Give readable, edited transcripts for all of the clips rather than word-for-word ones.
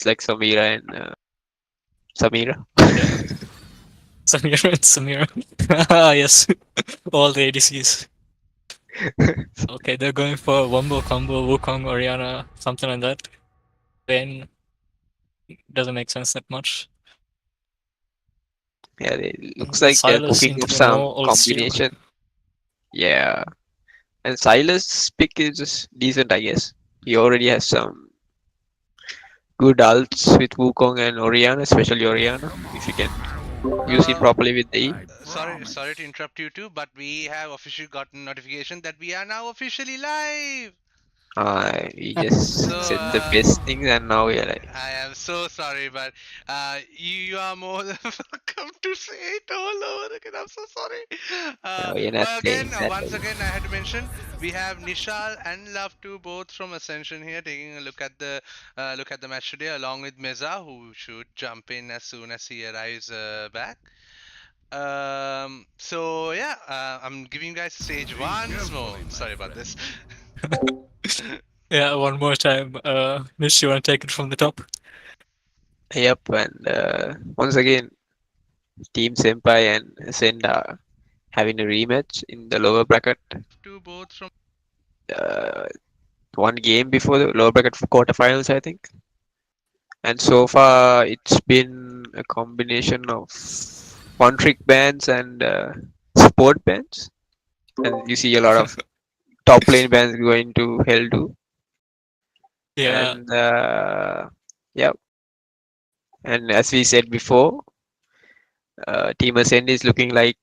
It's like Samira and Samira. Yeah. Samira and Samira. Ah, yes. All the ADCs. Okay, they're going for Wombo combo, Wukong, Oriana, something like that. Then doesn't make sense that much. Yeah, it looks The like they're Silas cooking into up the no some old steel. combination. Yeah, and Silas' pick is just decent, I guess. He already has some good ults with Wukong and Oriana, especially Oriana, if you can use it Uh, properly with the E. sorry to interrupt you too, but we have officially gotten notification that we are now officially live. We just So said the best things and now we are like, I am so sorry, but you are more than welcome to say it all over again. I'm so sorry. no, we are not But again, saying that. once again, I had to mention we have Nishal and Love too, both from Ascension here, taking a look at the match today, along with Meza, who should jump in as soon as he arrives back. So yeah, I'm giving you guys stage once more. Sorry about this. Yeah, one more time. Nish, you want to take it from the top? Yep, and once again, Team Senpai and Send are having a rematch in the lower bracket. Two both from Uh, one game before the lower bracket quarterfinals, I think. And so far, it's been a combination of one trick bans and support bans. And you see a lot of top lane bans going to hell too. Yeah, And yeah, and as we said before, Team Ascend is looking like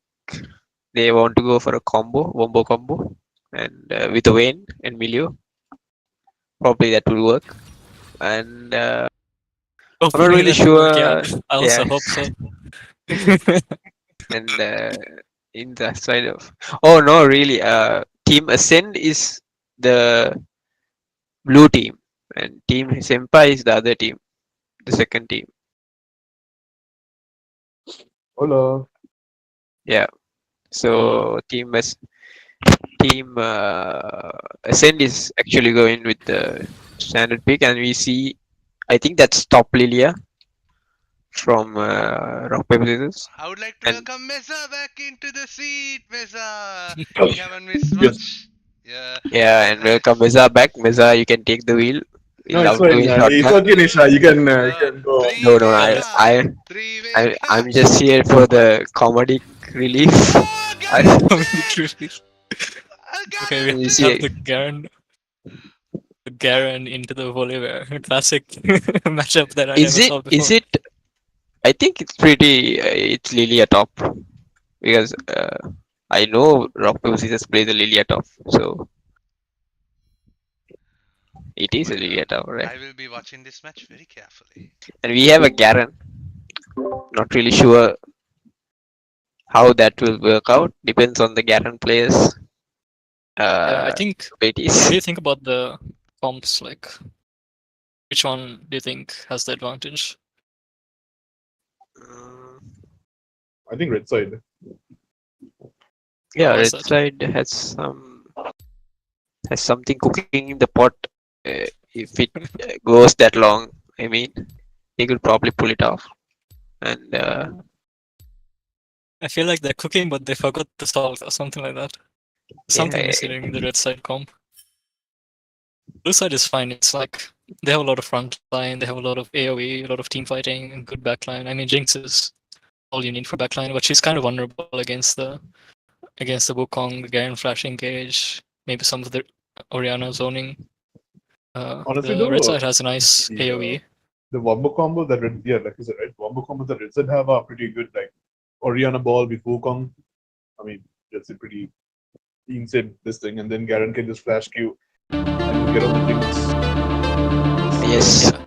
they want to go for a wombo combo, and with a Vayne and Milio. Probably that will work. And I'm not hopefully really that will work. Yeah, sure. I Yeah, also hope so. and in the side of oh no, really, Team Ascend is the blue team, and Team Senpai is the other team, the second team. Hola. Yeah. Oh, So team Ascend is actually going with the standard pick, and we see I think that's top Lilia from Rock Paper Scissors, I would like to and welcome Mesa back into the seat, Mesa. Oh, We haven't missed yes. much. Yeah. yeah, and welcome Meza back. Meza, you can take the wheel. We No, it's love fine. doing It's shotgun. okay, Nisha. You can go. No, Three no, way I, car. I, Three way I'm car. just here for the comedic relief. Oh, I, Garen dead! literally. Okay, we Garen you have see, the dead! Garen into the Volibear. Classic matchup that I is never it? saw Is before. it? I think it's pretty. It's Lilia top because I know Rock Paper Scissors play the Lilia top, so it is a Well, Lilia top, right? I will be watching this match very carefully. And we have a Garen. Not really sure how that will work out. Depends on the Garen players' Yeah, I uh, think. What abilities. do you think about the comps? Like, which one do you think has the advantage? Mm, I think red side. yeah, Why is red that? side has something cooking in the pot. If it goes that long, I mean, they could probably pull it off. And I feel like they're cooking, but they forgot the salt or something like that. Something yeah, missing in the red side comp. Blue side is fine. It's like they have a lot of front line, they have a lot of AoE, a lot of team fighting, and good backline. I mean, Jinx is all you need for backline, but she's kind of vulnerable against the Wukong, the Garen flashing gauge, maybe some of the Oriana zoning. Honestly, The red though, side has a nice AoE. the wombo combo that like you said, right? Wombo combo that red side have are pretty good. Like Oriana ball with Wukong. I mean, that's a pretty insane this thing, and then Garen can just flash Q and get on the Jinx. yes, Yeah,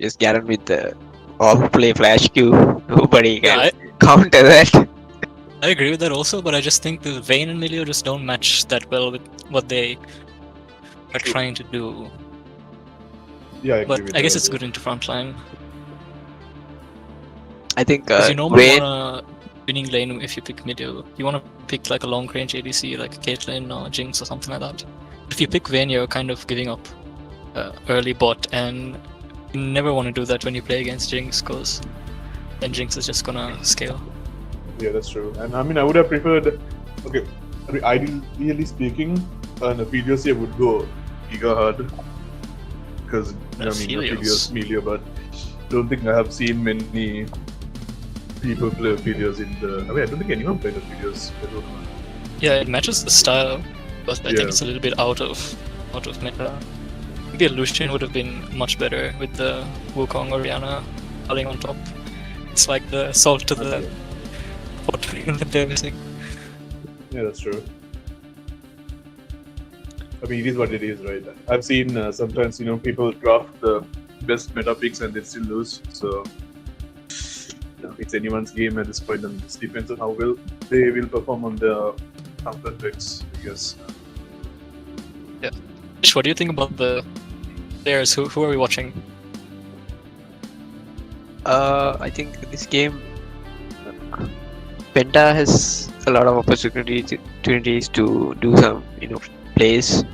just Garen with the all play flash Q. Nobody yeah, can counter that. I agree with that also, but I just think the Vayne and Milio just don't match that well with what they are True. trying to do. Yeah, I agree But with I guess that. it's good into frontline. I think Because you normally Wayne. want a winning lane if you pick Milio. You want to pick like a long range ADC like Caitlyn or Jinx or something like that. If you pick Vayne, you're kind of giving up early bot and You never want to do that when you play against Jinx, because then Jinx is just gonna scale. Yeah, that's true. And I mean, I would have preferred. Okay, I mean, ideally speaking, an Aphelios would go Gigahertz because I mean, Aphelios Melio, but don't think I have seen many people play Aphelios in the. I mean, I don't think anyone played Aphelios. Yeah, it matches the style, but I think it's a little bit out of meta. Maybe a Lucian would have been much better with the Wukong or Rihanna falling on top. It's like the salt to the pot that they're missing. Yeah, that's true. I mean, it is what it is, right? I've seen sometimes, people draft the best meta picks and they still lose. So, it's anyone's game at this point, and it depends on how well they will perform on the counter picks, I guess. Yeah. What do you think about the players? Who are we watching? I think this game, Penta has a lot of opportunities to do some, plays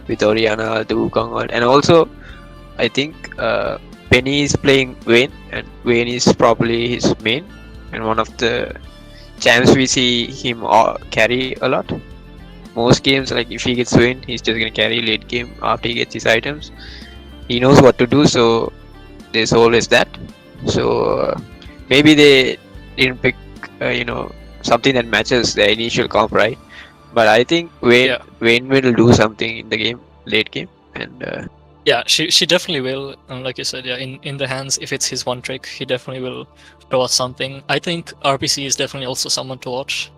with Oriana, the Wukong, and also I think Penny is playing Vayne, and Vayne is probably his main, and one of the champs we see him carry a lot. Most games, like if he gets Vayne, he's just gonna carry late game after he gets his items. He knows what to do, so there's always that. So maybe they didn't pick, something that matches the initial comp, right? But I think Vayne will do something in the game, late game, and yeah, she definitely will. Like you said, yeah, in the hands, if it's his one trick, he definitely will show us something. I think RPC is definitely also someone to watch.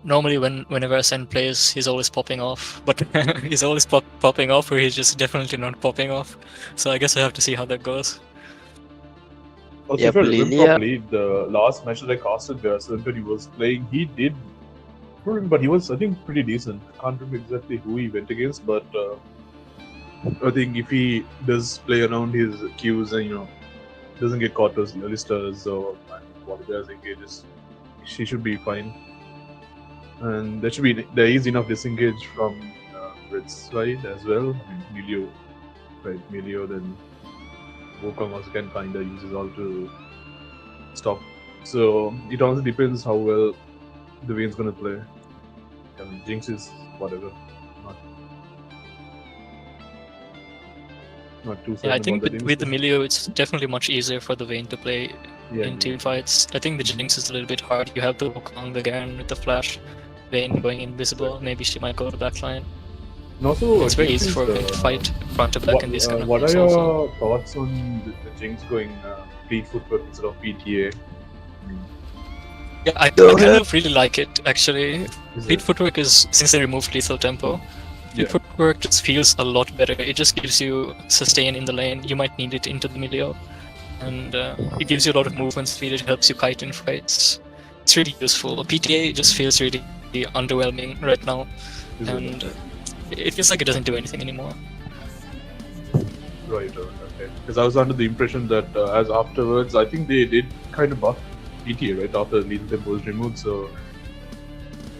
Normally, whenever Sen plays, he's always popping off, but he's always popping off, or he's just definitely not popping off. So I guess I have to see how that goes. Also, if I remember properly, the last match that I casted there, Senpai, he was playing, he did, but he was, I think, pretty decent. I can't remember exactly who he went against, but I think if he does play around his Qs and, doesn't get caught as early stars or whatever engages, she should be fine. And there is enough disengage from Red's side as well. I mean, Melio, then Wukong also can kind of use his all to stop. So it also depends how well the Vayne's gonna play. I mean, Jinx is whatever. Not too. Yeah, I think with the Melio, it's definitely much easier for the Vayne to play in team fights. I think the Jinx is a little bit hard. You have the Wukong, the Garen with the flash, Vayne going invisible. Maybe she might go to backline. And also, it's very easy for Vayne to fight front to back in these kind of What are games your also. thoughts on the Jinx going fleet footwork instead of PTA? Yeah, I kind of really like it actually. Fleet footwork is, since they removed lethal tempo, fleet footwork just feels a lot better. It just gives you sustain in the lane. You might need it into the Melio, and it gives you a lot of movement speed. It helps you kite in fights. It's really useful. PTA just feels really underwhelming right now, and it feels like it doesn't do anything anymore. Right, okay. Because I was under the impression that as afterwards, I think they did kind of buff PTA right after lethal tempo was removed. So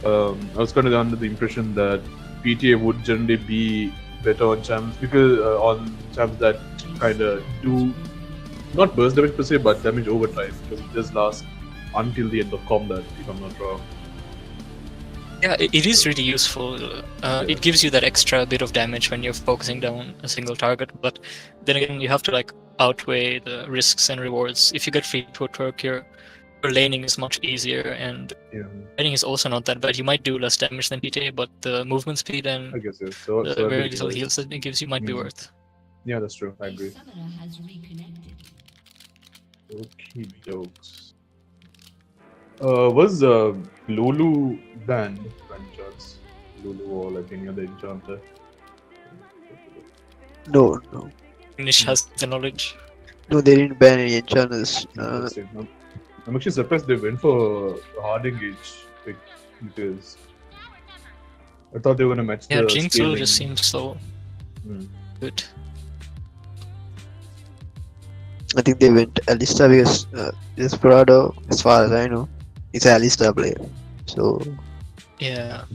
I was kind of under the impression that PTA would generally be better on champs because on champs that kind of do not burst damage per se, but damage over time because it just lasts until the end of combat, if I'm not wrong. Yeah, it is really useful. It gives you that extra bit of damage when you're focusing down a single target, but then again, you have to outweigh the risks and rewards. If you get fleet footwork, your laning is much easier, and laning is also not that bad. You might do less damage than PTA, but the movement speed and the very little heals that it gives you might be worth. Yeah, that's true. I agree. Okay, jokes. Was Lulu banned by any chance? Lulu or any other enchanter? No. Nish has the knowledge. No, they didn't ban any enchanters. I'm actually surprised they went for a hard engage pick because I thought they were gonna match the Jinx will just seems so good. I think they went Alistar because Desperado, as far as I know, is an Alistar player. So yeah,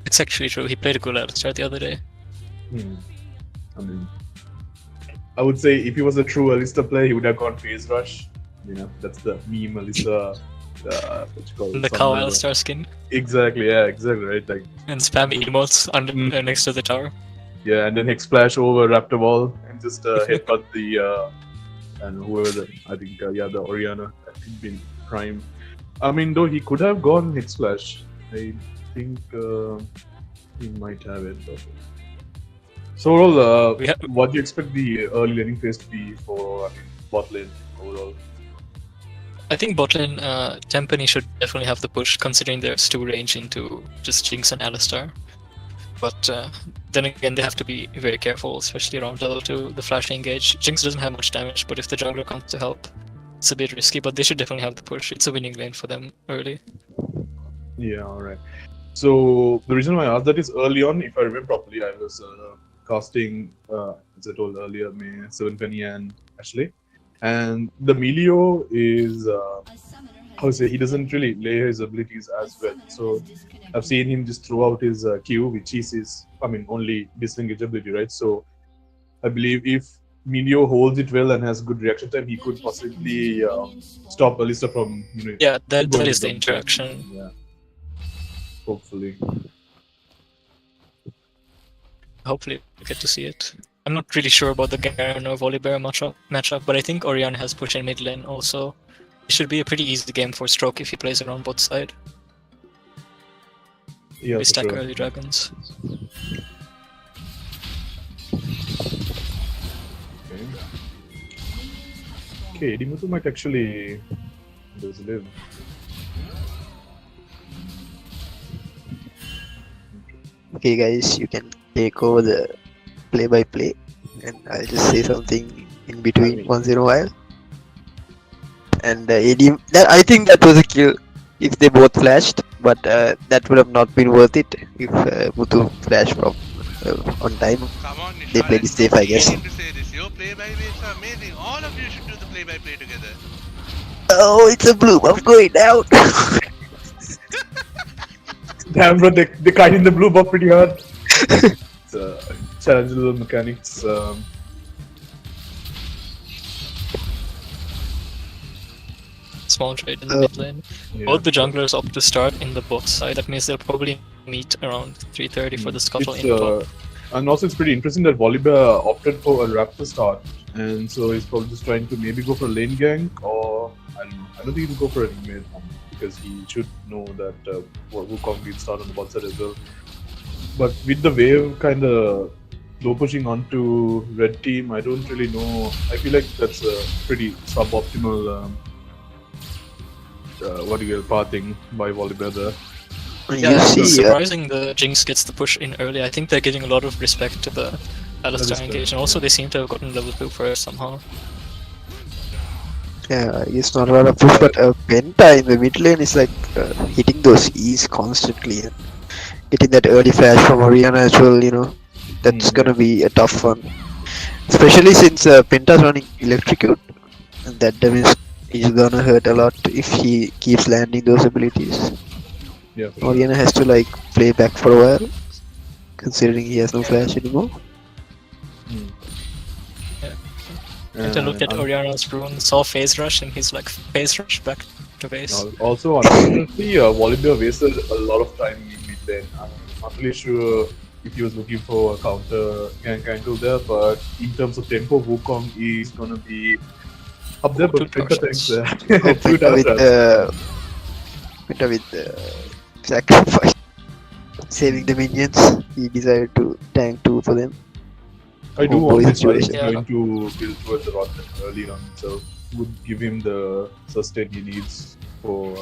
it's actually true. He played a good Alistar the other day. I mean, I would say if he was a true Alista player, he would have gone phase rush. You know, that's the meme Alista. What you call it? The cow Sunlight. Alistar skin. Exactly. Yeah. Exactly. Right. Like And spam emotes under next to the tower. yeah, and then Hex Splash over Raptor Ball and just headbutt the and whoever the I think the Oriana. I think been prime. I mean, though he could have gone Hex Splash. I think he might have it. But... So overall, what do you expect the early laning phase to be for bot lane overall? I think bot lane Tempany should definitely have the push, considering there's 2 range into just Jinx and Alistar. But then again, they have to be very careful, especially around level 2. The flash engage. Jinx doesn't have much damage, but if the jungler comes to help, it's a bit risky. But they should definitely have the push. It's a winning lane for them early. Yeah, alright. So the reason why I asked that is early on, if I remember properly, I was casting, as I told earlier, May, Senpai and Ashley. And the Melio is, how to say, he doesn't really lay his abilities as well. So I've seen him just throw out his Q, which is his, only disengage ability, right? So I believe if Melio holds it well and has good reaction time, he could possibly stop Alista from, Yeah, that is the interaction. Yeah. Hopefully. Hopefully we get to see it. I'm not really sure about the Garen or Volibear matchup, but I think Orion has push in mid lane also. It should be a pretty easy game for Stroke if he plays around both side. Yeah, We stack sure. early dragons. Okay, Dimutu might actually live. Okay, guys, you can take over the play-by-play, and I'll just say something in between once in a while. And I think that was a kill if they both flashed, but that would have not been worth it if Muthu flashed from on time. Come on, Nishal, They played it safe, I guess. I need to say this. Your play-by-plays are amazing. All of you should do the play-by-play together. Oh, it's a bloom. I'm going down. Damn, bro, they kite in the blue buff pretty hard. It's challenging little mechanics. Small trade in the mid lane. Yeah. Both the junglers opt to start in the bot side. That means they'll probably meet around 3:30 for the scuttle in top. And also, it's pretty interesting that Volibear opted for a Raptor start, and so he's probably just trying to maybe go for a lane gank, or I don't think he'll go for a mid because he should know that Wukong will start on the bot side as well. But with the wave kind of low pushing onto red team, I don't really know. I feel like that's a pretty suboptimal pathing by Volibear there. Yeah, You it's see, surprising the Jinx gets the push in early. I think they're giving a lot of respect to the Alistar engage, and also they seem to have gotten level 2 first somehow. yeah, it's not a lot of push, but Penta in the mid lane is like hitting those E's constantly and getting that early flash from Oriana as well, that's gonna be a tough one. Especially since Penta's running Electrocute, and that damage is gonna hurt a lot if he keeps landing those abilities. Yeah, for sure. Oriana has to play back for a while, considering he has no flash anymore. And I looked at Oriana's rune, saw phase rush, and he's like, phase rush back to base. Also, unfortunately, Volibear wasted a lot of time in mid lane. I'm not really sure if he was looking for a counter gank angle there, but in terms of tempo, Wukong is gonna be up there, but Penta tanks there. Penta with sacrifice, saving the minions. He decided to tank 2 for them. I do Oh, want boy, this guy situation. going to build towards the Rotaract early on, so would give him the sustain he needs for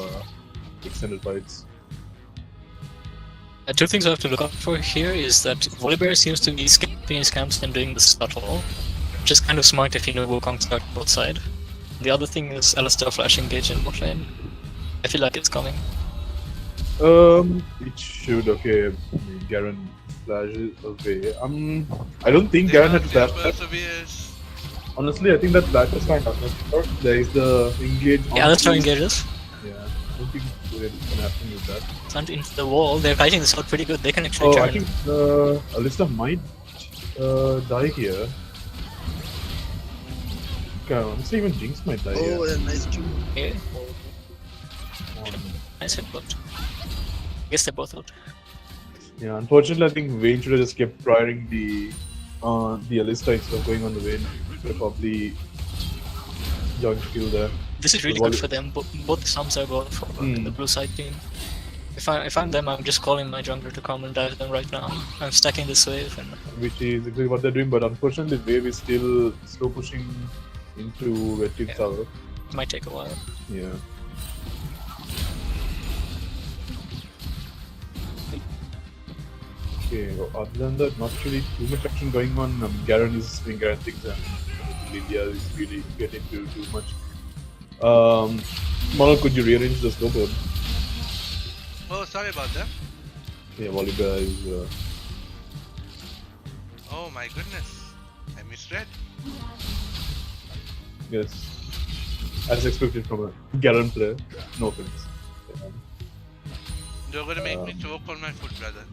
extended fights. 2 things I have to look out for here is that Volibear seems to be skipping his camps and doing the scuttle, which is kind of smart if you know Wukong start both side. The other thing is Alistar flash engage in bot lane. I feel like it's coming. It should, okay. Garen flashes away. I don't think Garen had to flash that. Perseveres. Honestly, I think that flash is fine. There is the engage. Yeah, Alistar engages. Yeah, I don't think anything can happen with that. Front into the wall. They're fighting this out pretty good. They can actually Oh, turn. I think Alista might die here. honestly even Jinx might die here. Oh, nice Q. Yeah, On- nice hit, but guess they're both out. Yeah, unfortunately, I think Vayne should have just kept firing the Alista instead of going on the Vayne. Should have probably joined kill there. This is really good for them. Both sums are going for the blue side team. If I'm them, I'm just calling my jungler to come and dive them right now. I'm stacking this wave and Which is exactly what they're doing, but unfortunately, the wave is still slow pushing into Red Team's tower. it might take a while. Yeah. Okay, other than that, not really too much action going on. Garen is doing Garen things and Lydia is really getting to too much. Monol, could you rearrange the snowboard? Oh, sorry about that. Yeah, Volibear is. Oh my goodness. I misread. Yes. As expected from a Garen player. No offense. You're gonna make me choke on my foot, brother.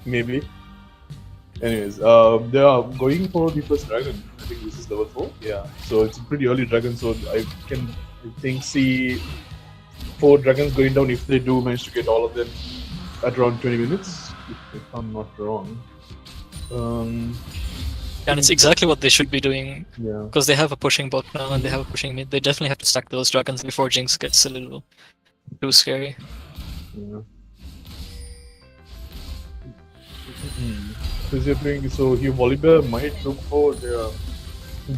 Maybe. Anyways, they are going for the first dragon. I think this is level 4. Yeah. So it's a pretty early dragon, so I think see 4 dragons going down if they do manage to get all of them at around 20 minutes, if I'm not wrong. And it's exactly what they should be doing Yeah. because they have a pushing bot now and they have a pushing mid. They definitely have to stack those dragons before Jinx gets a little too scary. Yeah. So here Volibear might look for the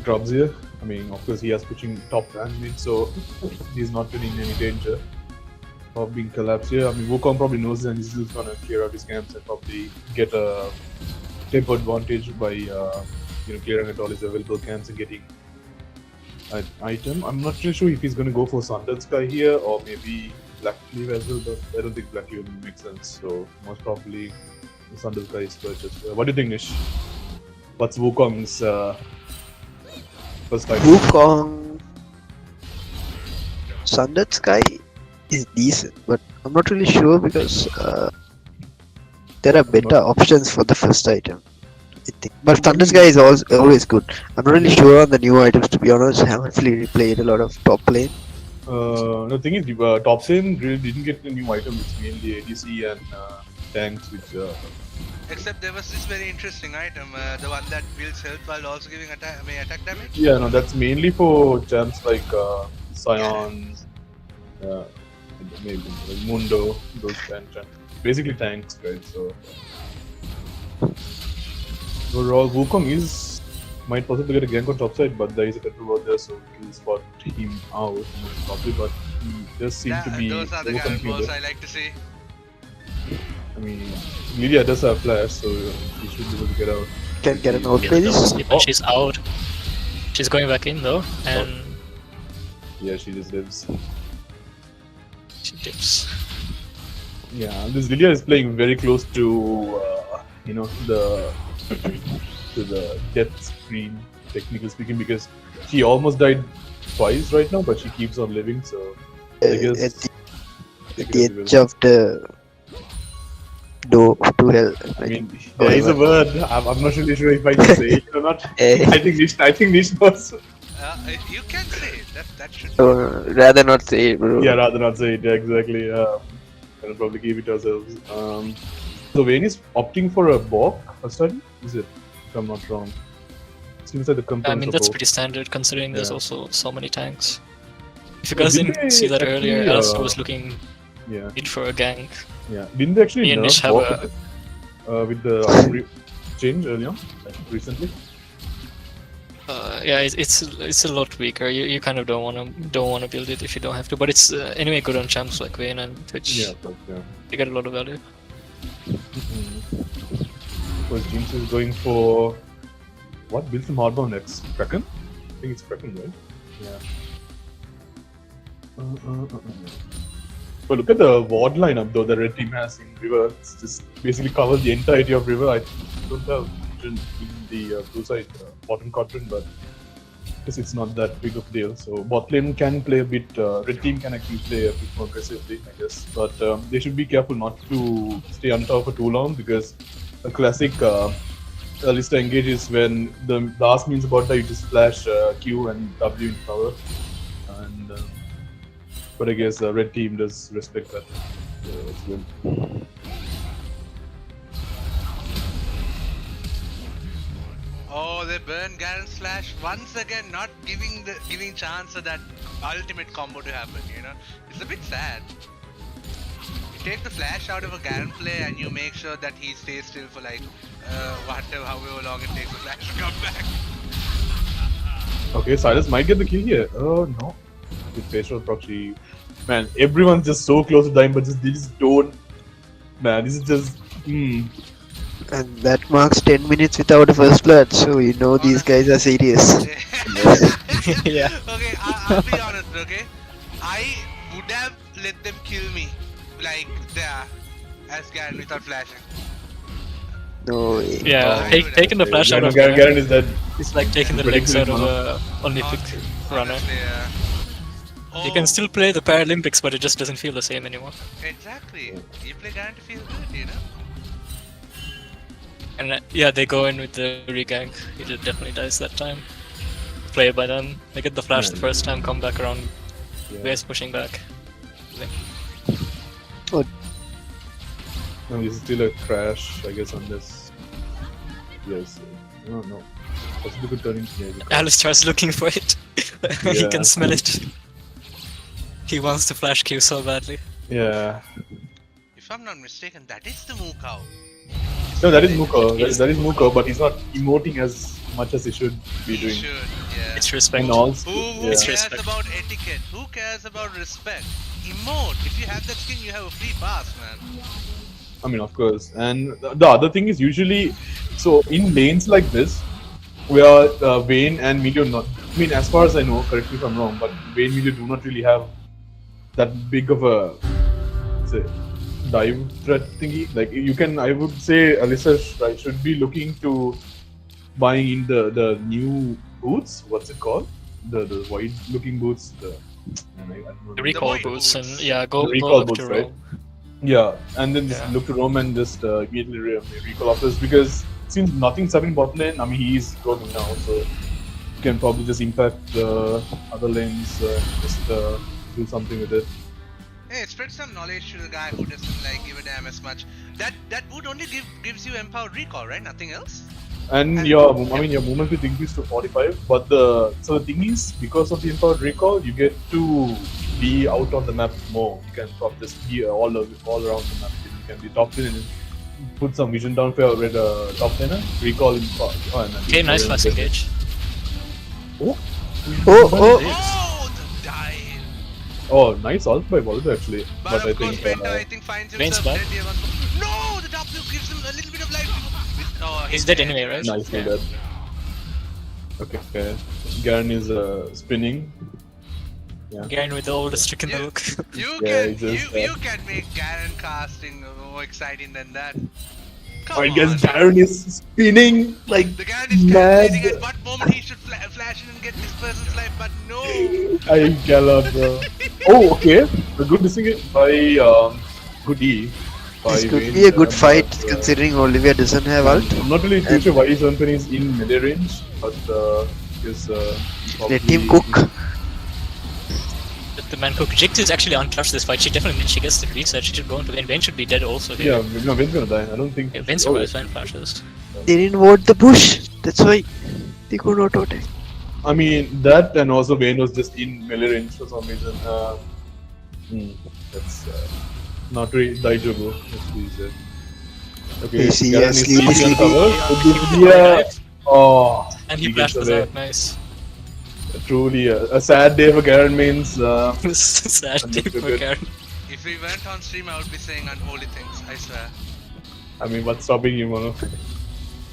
grubs here. I mean, of course, he has pushing top and mid, so he's not really in any danger of being collapsed here. I mean, Wukong probably knows that he's just gonna clear out his camps and probably get a tempo advantage by clearing out all his available camps and getting an item. I'm not really sure if he's gonna go for Sundered Sky here or maybe Black Cleave as well, but I don't think Black Cleave will make sense. So most probably Sundered Sky is purchased. What do you think, Nish? What's Wukong's first item? Wukong Sundered Sky is decent, but I'm not really sure because there are better options for the first item, I think. But Sundered Sky is always good. I'm not really sure on the new items, to be honest. I haven't really played a lot of top lane. The thing is, top lane really didn't get the new item. It's mainly ADC and tanks, which. Except there was this very interesting item, the one that builds health while also giving attack damage. Yeah, no, that's mainly for champs like Scion, maybe like Mundo, those kind of champs. Basically tanks, right? So overall, Wukong might possibly get a gank on top side, but there is a control ward there, so we'll spot him out most probably. But he does seem to be Those are the kind of balls I like to see. I mean, Lydia does have flash, so he should be able to get out. Can get an out please. She's out. She's going back in though, and Yeah, she just lives. she dips. Yeah, this Lydia is playing very close to the to the death screen, technically speaking, because she almost died twice right now, but she keeps on living. So I guess At the edge of the door to hell. I mean, there is a word. I'm not really sure if I can say it or not. I think Nish knows. You can say it. That should. Rather not say it, bro. Yeah, rather not say it. Yeah, exactly. I'll probably give it ourselves. So Vayne is opting for a Bork study, is it? If I'm not wrong. Seems like the I components mean, of that's both. pretty standard considering there's Yeah. also so many tanks. If you guys Didn't didn't they see that earlier, actually, Alistair was looking Yeah, in for a gank. yeah. Didn't they actually Me and nerf Nish have Bork with the item change earlier, like recently? Yeah, it's a lot weaker. You kind of don't wanna build it if you don't have to. But it's anyway good on champs like Vayne and Twitch. Yeah, but yeah. You get a lot of value. Because Jinx is going for what? Build some hardbound next. Kraken? I think it's Kraken, right? Yeah. But look at the ward lineup though the red team has in River. It's just basically covers the entirety of River. I don't have in the blue side bottom quadrant, but I guess it's not that big of a deal. So bot lane can play a bit. Red team can actually play a bit more aggressively, I guess. But they should be careful not to stay on top for too long because a classic Alista engages when the last means about that you just flash Q and W in power, and but I guess the red team does respect that. So it's good. Oh, they burn Garen Slash once again, not giving chance for that ultimate combo to happen. You know, it's a bit sad. You take the flash out of a Garen play and you make sure that he stays still for like however long it takes the flash to come back. Okay, Silas might get the kill here. Oh no, with facial proxy. Man, everyone's just so close to dying, but they just don't. Man, this is just. And that marks 10 minutes without a first blood, so you know these guys are serious. Yeah. Okay, I'll be honest, okay? I would have let them kill me, like there, as Garen without flashing. No way. Yeah, taking the flash out of Garen is dead. It's like taking the legs out of a Olympic runner. Honestly, yeah. You can still play the Paralympics, but it just doesn't feel the same anymore. Exactly. You play Garen to feel good, you know? And yeah, they go in with the regank. He definitely dies that time. Play by them. They get the flash the first time, come back around, base pushing back. Oh, No, this is still a crash, I guess, on this. Yes. No, no. Possibly could turn into maybe. Alistar's looking for it. He Yeah. can smell it. He wants to flash Q so badly. Yeah. If I'm not mistaken, that is the Mukau. No, that is Muko. That is Muko, but he's not emoting as much as he should be He doing. should, yeah. It's respect. And also, Who yeah. cares respect. about etiquette? Who cares about respect? Emote. If you have that skin, you have a free pass, man. I mean, of course. And the other thing is usually, so in lanes like this, where Vayne and Meteor not, I mean, as far as I know, correct me if I'm wrong, but Vayne and Meteor do not really have that big of a, say, dive threat thingy. Like, you can, I would say, Alyssa should be looking to buying in the new boots. What's it called? The wide looking boots. I don't know. The recall white boots and boots. yeah, go Recall look boots, to right? roam. Yeah, and then just Yeah. look to Rome and just immediately recall off this because since nothing's happening bot lane, I mean he's going now, so you can probably just impact the other lanes, just do something with it. Hey, spread some knowledge to the guy who doesn't like give a damn as much. That boot only gives you empowered recall, right? Nothing else? And your movement will increase to 45, but the thing is, because of the empowered recall, you get to be out on the map more. You can probably just be all around the map. You can be top lane and put some vision down for your top laner, recall in Okay, nice flash engage. Oh, Oh, the dive! Oh, nice ult by Volta actually. But, I of course, think Penta, I think, finds Vayne's himself back. dead here. No, the W gives him a little bit of life. Oh, He's dead anyway, right? nice Yeah. dead. Okay. Garen is spinning. Garen with the oldest trick in the Yeah. book. You Yeah, can he just, you can make Garen casting more exciting than that. Come I on. guess Garen is spinning like The Garen is mad. calculating at what moment he should flash in and get this person's life, but no. I cannot, bro. Oh, okay. A good disengage by good E. by this could Vayne, be a good fight but, considering Olivia doesn't have ult. I'm not really too sure why his Unpin is in melee range, but because Let him cook. But the man cook Jix is actually untouched this fight. She gets the reset. She should go into Vayne. Vayne should be dead also here. Yeah, no, Vayne's gonna die. I don't think. Yeah, Vayne survives. Vayne flashes. They didn't want the push. That's why they could not attack. I mean that, and also Vayne was just in melee range for some reason. That's not really Daijobu, as we said. Okay, Hey, see, Garen yeah, is sleepy, sleeping sleepy. cover. Yeah. Oh, And he gets flashes away. out. Nice. Truly a sad day for Garen means. Sad day for Understood. Garen. If we went on stream, I would be saying unholy things. I swear. I mean, what's stopping you, Mano?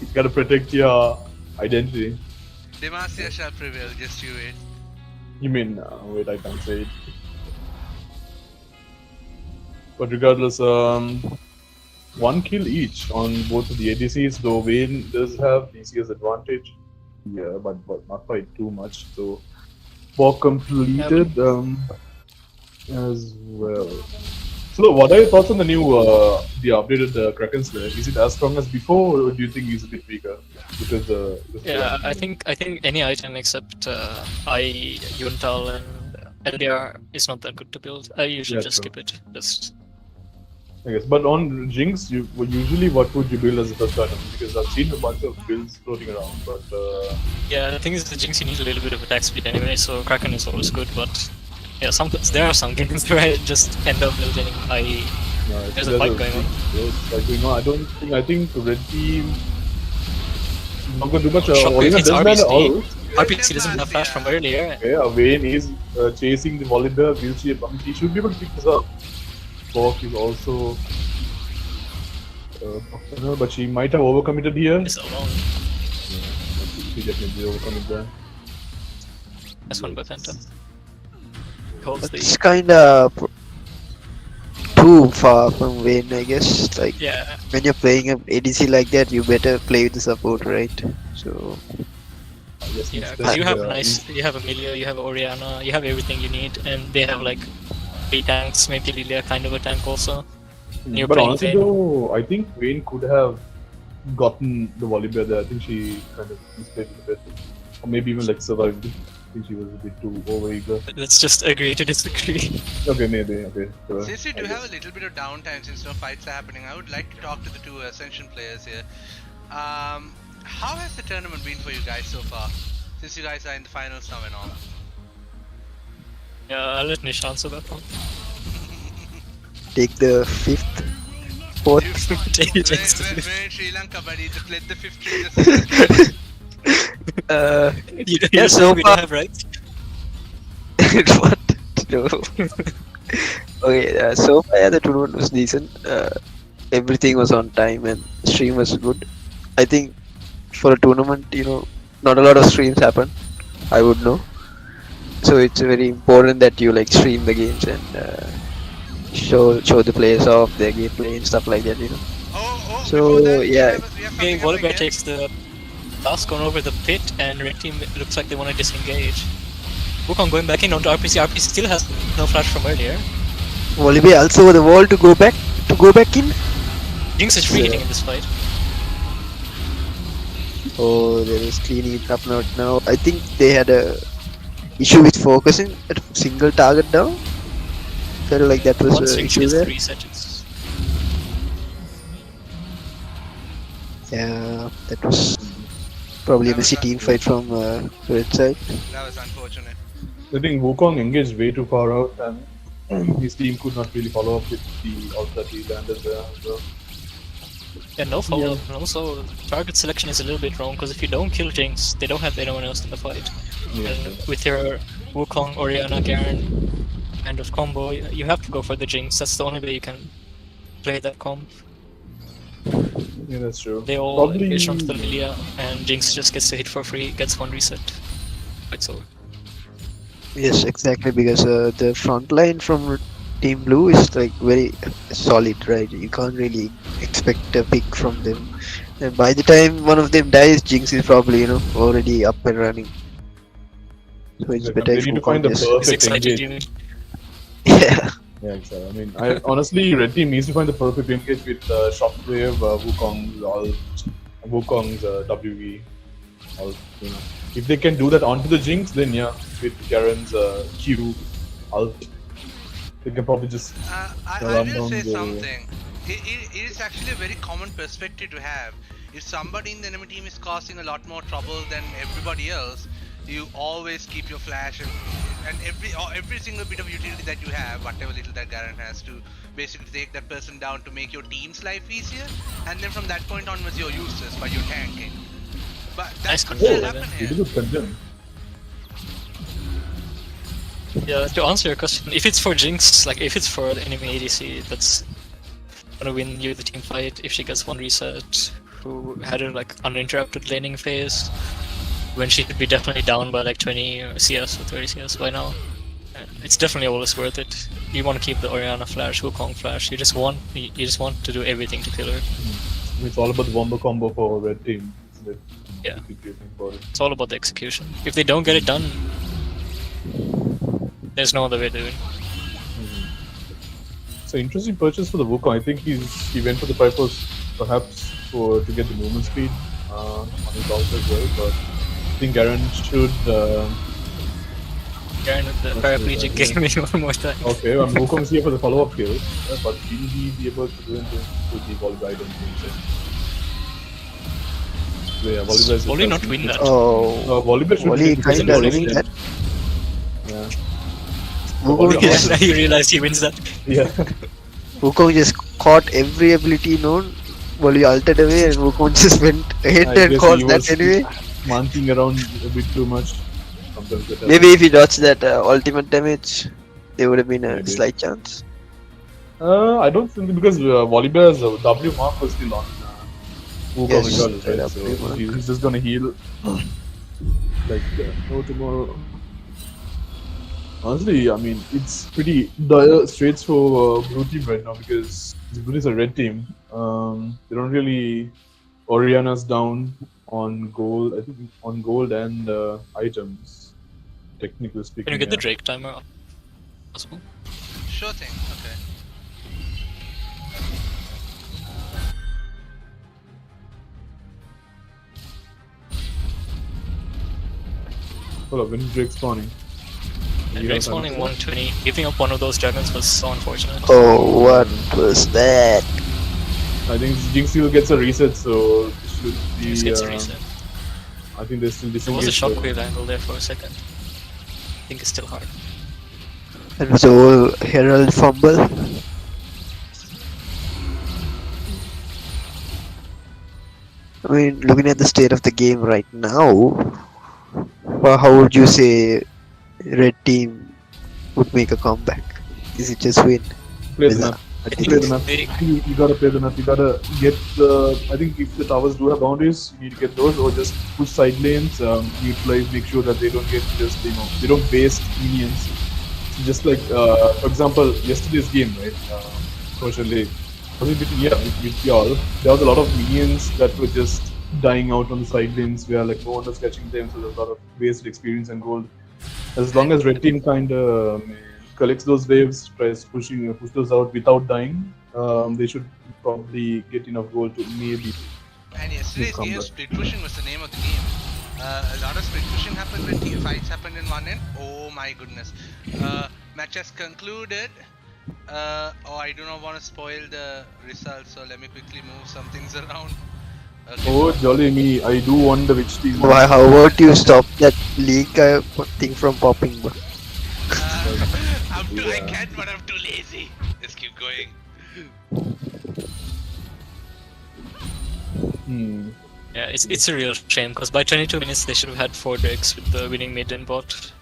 You gotta protect your identity. Demacia shall prevail. Just you wait. You mean, wait, I can't say it. But regardless, one kill each on both of the ADCs, though Vayne does have DC's advantage. Yeah, but not by too much. So, for completed as well. So, what are your thoughts on the new, the updated Kraken Slayer? Is it as strong as before, or do you think he's a bit weaker? Because Yeah, I think any item except Yuntal and LDR is not that good to build. I usually Yeah, just true. skip it. Just I guess. But on Jinx, usually what would you build as a first item? Because I've seen a bunch of builds floating around, but yeah, the thing is the Jinx you need a little bit of attack speed anyway, so Kraken is always good, but yeah, there are some games where I just end up building IE. no, There's a fight going on. There's a fight going on. I think red team not gonna do much. Shockwave Olina hits doesn't have RBC. ult. RPC doesn't have flash from earlier. Okay, Vayne is chasing the Volibear. We'll see. I mean, he should be able to pick this up. Bork is also. But she might have overcommitted here. It's alone. She definitely overcommitted there. That's one by Penta. Holds It's the kinda too far from Vayne, I guess. Like yeah. when you're playing an ADC like that, you better play with the support, right? So Yes, Yeah, instead, because you have you have Amelia, you have Oriana, you have everything you need, and they have like 3 tanks, maybe Lilia kind of a tank also. You're But playing honestly Vayne. though, I think Vayne could have gotten the Volibear there. I think she kind of misplayed it a bit. Or maybe even like survived. I think she was a bit too overeager. Let's just agree to disagree. Okay, maybe, okay. So, Since we do I have guess. a little bit of downtime since no fights are happening, I would like to talk to the two Ascension players here. How has the tournament been for you guys so far? Since you guys are in the finals now and all. Yeah, I'll let Nish answer that one. take the 5th, 4th. Take We're it next to me. in Sri Lanka, buddy. They played the 5th string. You Yeah, so we far- don't have rights. What? No. Okay, so far the tournament was decent. Everything was on time and stream was good. I think for a tournament, not a lot of streams happen. I would know. So it's very important that you like stream the games and show the players off their gameplay and stuff like that. So, Before that, yeah. we have Okay, something Volibear happening here. takes the task on over the pit, and red team looks like they want to disengage. Wukong going back in onto RPC. RPC still has no flash from earlier. Volibear also over the wall to go back in. Jinx is free Yeah. hitting in this fight. Oh, there is cleaning it up now. I think they had a issue with focusing at a single target down. Felt like that was Once an Jinx issue gets there. 3 seconds. Yeah, that was probably a messy team fight from red side. That was unfortunate. I think Wukong engaged way too far out and his team could not really follow up with the ult that he landed there. So, Yeah, no follow up. And also, target selection is a little bit wrong because if you don't kill Jinx, they don't have anyone else in the fight. yeah. And with your Wukong, Oriana, Garen kind of combo, you have to go for the Jinx. That's the only way you can play that comp. Yeah, that's true. They all Probably- engage onto the Lilia, and Jinx just gets to hit for free, gets 1 reset. It's over. Yes, exactly, because the front line from Team Blue is like very solid, right? You can't really expect a pick from them. And by the time one of them dies, Jinx is probably already up and running. So it's Like, better they if need to Wukong find the just- It's perfect excited, engage. you mean? Yeah. Yeah, exactly. I mean, honestly, red team needs to find the perfect engage with Shockwave, Wukong's ult, Wukong's WE. Ult, If they can do that onto the Jinx, then yeah, with Garen's Q ult, they can probably just I run will down say the- something. It is actually a very common perspective to have. If somebody in the enemy team is causing a lot more trouble than everybody else, you always keep your flash and every single bit of utility that you have, whatever little that Garen has, to basically take that person down to make your team's life easier. And then from that point onwards, you're useless by your tanking. But that Nice could control, still Evan. happen really here. good content. Yeah, to answer your question, if it's for Jinx, like if it's for the enemy ADC, that's gonna win you the team fight if she gets 1 reset, who had a like uninterrupted laning phase, when she could be definitely down by like 20 CS or 30 CS by now. And it's definitely always worth it. You want to keep the Oriana flash, Wukong flash, you just want to do everything to kill her. It's all about the wombo combo for red team. Isn't it? Yeah. If you think about it. It's all about the execution. If they don't get it done, there's no other way to win. It's an interesting purchase for the Wukong. I think he went for the Pipers perhaps to get the movement speed on his ult as well. But I think Garen should. Garen with the paraplegic game one more time. Okay, Wukong is here for the follow-up kill, but will he be able to do anything with the Volibear? I don't think so. So yeah, Volibear is Only not win that. Oh, Volibear should Wally be kind of winning that. Yeah. Wukong Volibear- just, He realized he wins that. Yeah. Wukong just caught every ability known. Wally ulted away and Wukong just went ahead I and guess caught he that was anyway. Manting around a bit too much. Sometimes that happens. Maybe if he dodged that ultimate damage, there would have been a Maybe. slight chance. I don't think because Volibear's W mark was still on Wukong Yes, regardless, right right? up So W mark. he's just gonna heal like no tomorrow. Honestly, I mean it's pretty dire straits for blue team right now because the blue is a red team. They don't really. Oriana's down on gold. I think on gold and items. Technically speaking. Can you get the yeah. Drake timer up? Possible? Sure thing. Okay. Hold up, when is Drake spawning? And You Drake don't have spawning to- 120. Giving up one of those dragons was so unfortunate. Oh, what was that? I think Jinx still gets a reset, so it should be. Just gets a reset. I think they're still There was a disengaged. so- shockwave angle there for a second. I think it's still hard. That was a whole Herald fumble. I mean, looking at the state of the game right now, well, how would you say Red Team would make a comeback? Is it just win? Play the With map. I Play think the map. they, You gotta play the map. You gotta get the. I think if the towers do have boundaries, you need to get those, or just push side lanes. Utilize, make sure that they don't get just they don't waste minions. So just like for example, yesterday's game, right? Unfortunately, was it between with y'all? There was a lot of minions that were just dying out on the side lanes where like no one was catching them, so there's a lot of wasted experience and gold. As long as red team kind of collects those waves, tries push those out without dying, they should probably get enough gold to maybe. And yesterday's come game, back. split pushing was the name of the game. A lot of split pushing happened when team fights happened in one end. Oh my goodness. Match has concluded. I do not want to spoil the results, so let me quickly move some things around. Okay. Oh, jolly me! I do wonder which team. Why? How about you stop that leak thing from popping? Bro? I Yeah. can, but I'm too lazy. Let's keep going. yeah, it's a real shame because by 22 minutes they should have had 4 Drakes with the winning mid and bot.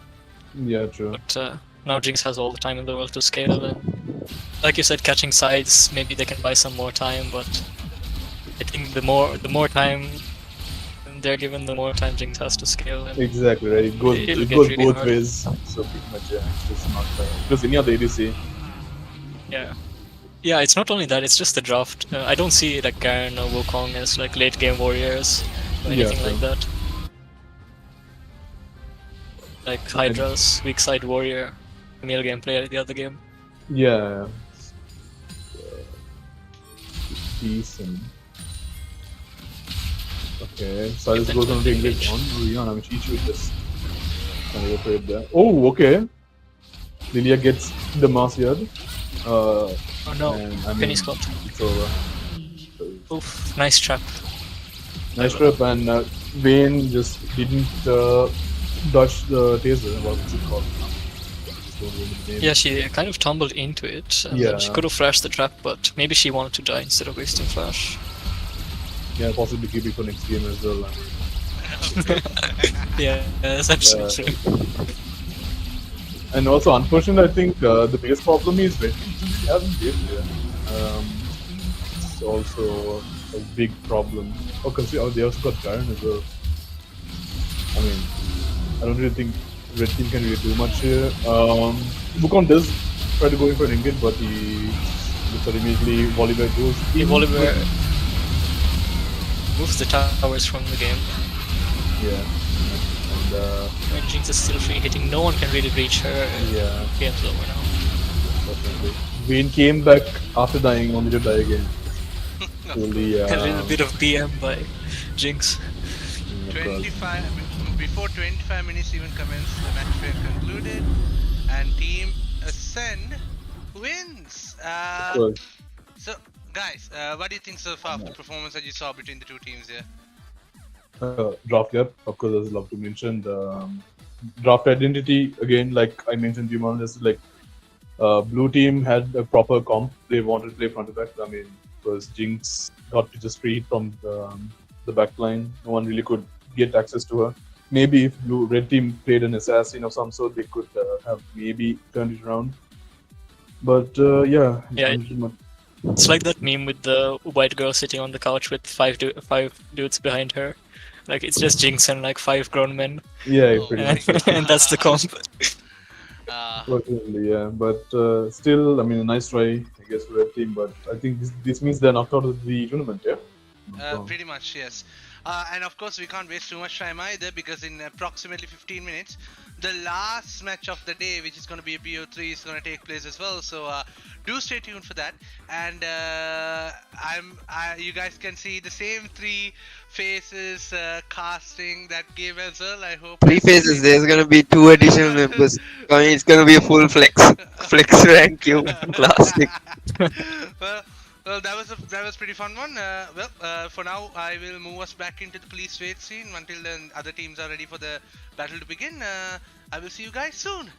Yeah, true. But now Jinx has all the time in the world to scale and like you said, catching sides, maybe they can buy some more time, but I think the more time they're given, the more time Jinx has to scale. And Exactly right. It goes It'll it get goes really both hard. ways. So pretty much yeah, it's just not because any other ADC. yeah, it's not only that; it's just the draft. I don't see like Garen or Wukong as like late game warriors or Yeah, anything like true. that. Like Hydra's weak side warrior, male gameplay at the other game. Yeah. Decent. Okay, Silas Yep, goes on to engage. engage on Rihanna, which he should just kind of go for it there. Oh, okay. Lilia gets the Mars Yard. Oh no, And, I mean, Penny's caught. it's over. Oof, nice trap. Nice trap, and Vayne just didn't dodge the taser. What was it called? Just don't remember the name. Yeah, she kind of tumbled into it. And then she Yeah. could have flashed the trap, but maybe she wanted to die instead of wasting flash. Yeah, possibly keep it for next game as well. I mean. Yeah, that's absolutely true. And also, unfortunately, I think the biggest problem is Red Team really hasn't been there. It's also a big problem. Oh, consider they also got Garen as well. I mean, I don't really think Red Team can really do much here. Wukong does try to go in for an engage, but he looks at immediately Volibear goes. in. Volibear moves the towers from the game. Yeah. And When Jinx is still free hitting, no one can really reach her. yeah. Game's over now. Definitely. Vayne came back after dying, only to die again. Slowly, A little bit of BM by Jinx. of course. 25 before 25 minutes even commenced, the match fair concluded, and Team Ascend wins. Of course. So, guys, what do you think so far of the performance that you saw between the two teams here? Draft gap, of course, I'd love to mention the draft identity again. Like I mentioned, Jimon, just like blue team had a proper comp. They wanted to play front to back. I mean, because Jinx got to just free from the back line. No one really could get access to her. Maybe if red team played an assassin of some sort, they could have maybe turned it around. But yeah, Yeah, it's like that meme with the white girl sitting on the couch with five dudes behind her. Like it's just Jinx and like 5 grown men, yeah, Oh pretty my much. and that's the comp. Fortunately, yeah, but still, I mean, a nice try, I guess, for red team. But I think this means they're knocked out of the tournament, yeah. Pretty much, yes. And of course, we can't waste too much time either, because in approximately 15 minutes, the last match of the day, which is going to be a BO3, is going to take place as well. So do stay tuned for that. And you guys can see the same 3 faces casting that game as well. I hope 3 phases. There's gonna be 2 additional members. I mean, it's gonna be a full flex rank queue classic. Well, that was pretty fun one. For now, I will move us back into the police raid scene until the other teams are ready for the battle to begin. I will see you guys soon.